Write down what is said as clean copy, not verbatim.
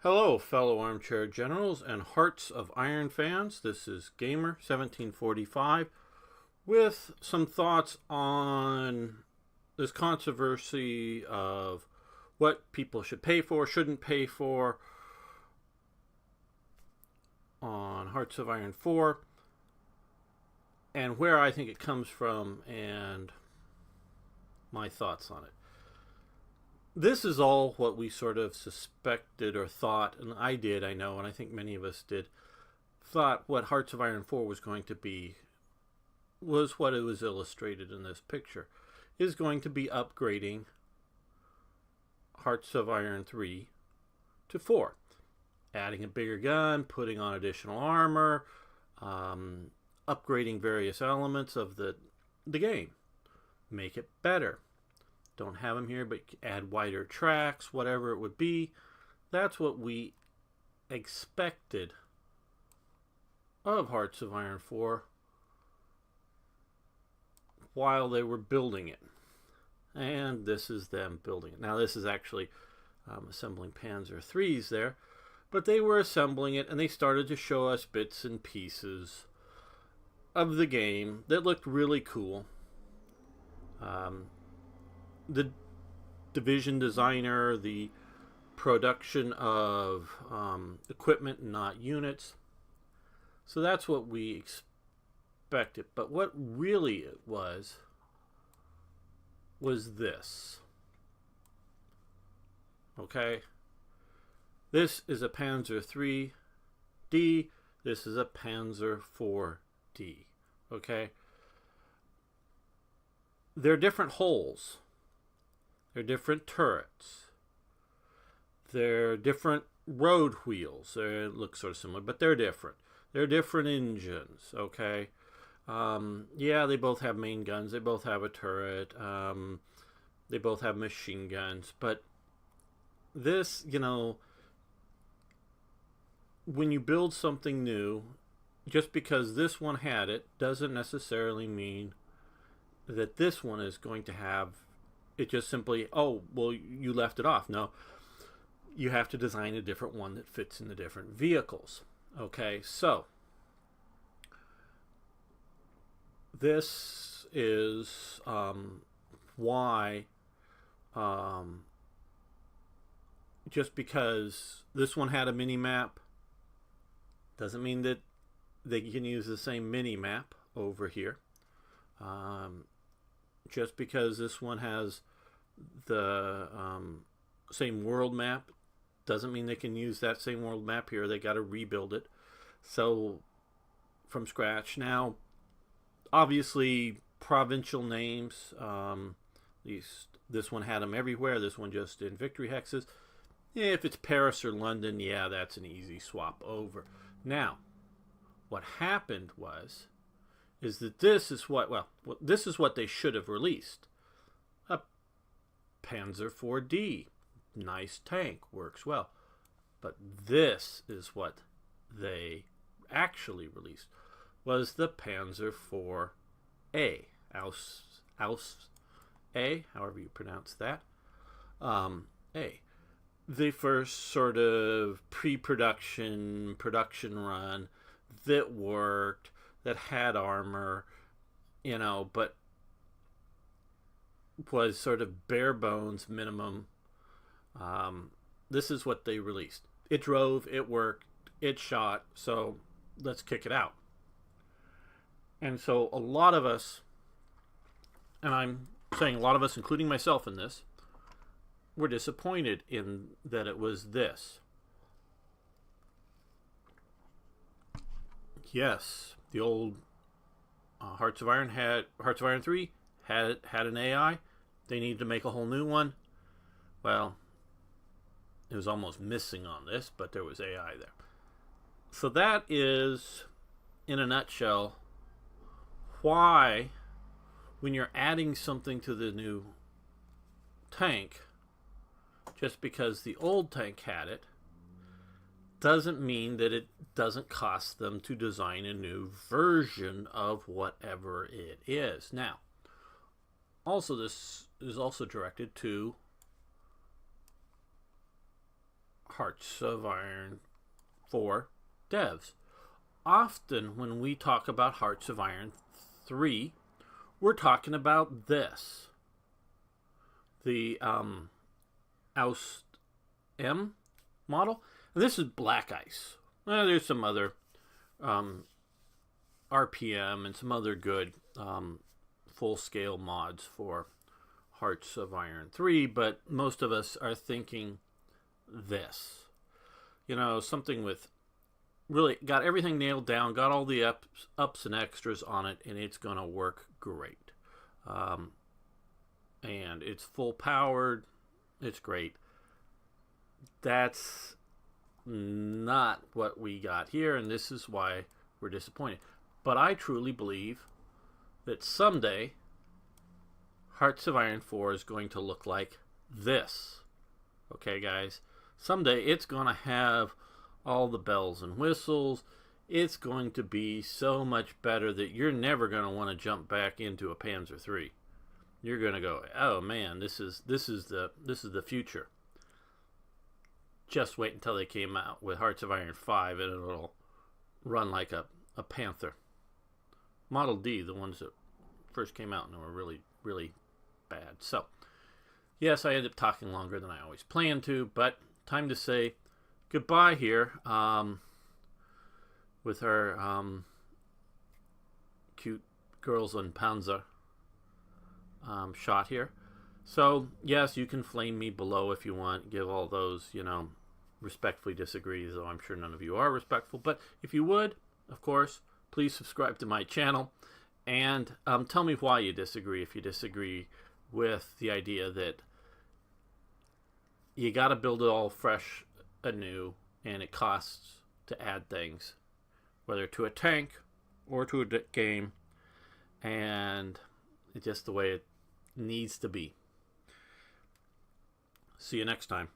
Hello, fellow armchair generals and Hearts of Iron fans. This is Gamer 1745 with some thoughts on this controversy of what people should pay for, shouldn't pay for on Hearts of Iron 4, and where I think it comes from and my thoughts on it. This is all what we sort of suspected or thought, and I did, I know, and I think many of us did, thought what Hearts of Iron 4 was going to be was what it was illustrated in this picture. Is going to be upgrading Hearts of Iron 3 to 4. Adding a bigger gun, putting on additional armor, upgrading various elements of the game. Make it better. Don't have them here, but add wider tracks, whatever it would be. That's what we expected of Hearts of Iron 4 while they were building it. And this is them building it. Now this is actually assembling Panzer IIIs there, but they were assembling it and they started to show us bits and pieces of the game that looked really cool. The division designer, the production of equipment, not units. So that's what we expected. But what really it was this. Okay? This is a Panzer III-D. This is a Panzer IV-D. Okay? They're different hulls. They're different turrets. They're different road wheels. They look sort of similar, but they're different. They're different engines, okay? Yeah, they both have main guns. They both have a turret. They both have machine guns. But this, when you build something new, just because this one had it doesn't necessarily mean that this one is going to have it. Just simply, oh, well, you left it off. No, you have to design a different one that fits in the different vehicles. Okay, so this is why just because this one had a mini map doesn't mean that they can use the same mini map over here. Just because this one has the same world map doesn't mean they can use that same world map here. They got to rebuild it so from scratch. Now, obviously, provincial names. This one had them everywhere. This one just in victory hexes. If it's Paris or London, yeah, that's an easy swap over. Now, what happened is that this is what they should have released. A Panzer IV-D. Nice tank, works well. But this is what they actually released, was the Panzer IV-A. A, however you pronounce that. A. The first sort of pre-production, production run that worked, that had armor, but was sort of bare bones minimum. This is what they released. It drove, it worked, it shot, so let's kick it out. And so a lot of us, and I'm saying a lot of us, including myself in this, were disappointed in that it was this. Yes, the old Hearts of Iron 3 had an AI. They needed to make a whole new one. Well, it was almost missing on this, but there was AI there. So that is, in a nutshell, why when you're adding something to the new tank, just because the old tank had it, doesn't mean that it doesn't cost them to design a new version of whatever it is. Now, also this is also directed to Hearts of Iron 4 devs. Often when we talk about Hearts of Iron 3, we're talking about this. The Oust M model. And this is Black Ice. There's some other RPM and some other good full-scale mods for Hearts of Iron 3, but most of us are thinking this. Something with really got everything nailed down, got all the ups and extras on it, and it's going to work great. And it's full powered. It's great. That's not what we got here, and this is why we're disappointed. But I truly believe that someday Hearts of Iron 4 is going to look like this. Okay, guys? Someday it's going to have all the bells and whistles. It's going to be so much better that you're never going to want to jump back into a Panzer III. You're going to go, oh man, this is the future. Just wait until they came out with Hearts of Iron 5 and it'll run like a Panther. Model D, the ones that first came out and were really, really bad. So, yes, I ended up talking longer than I always planned to, but time to say goodbye here with our cute girls on Panzer shot here. So, yes, you can flame me below if you want. Give all those, respectfully disagree, though I'm sure none of you are respectful. But if you would, of course, please subscribe to my channel. And tell me why you disagree, if you disagree with the idea that you got to build it all fresh anew, and it costs to add things, whether to a tank or to a game, and it's just the way it needs to be. See you next time.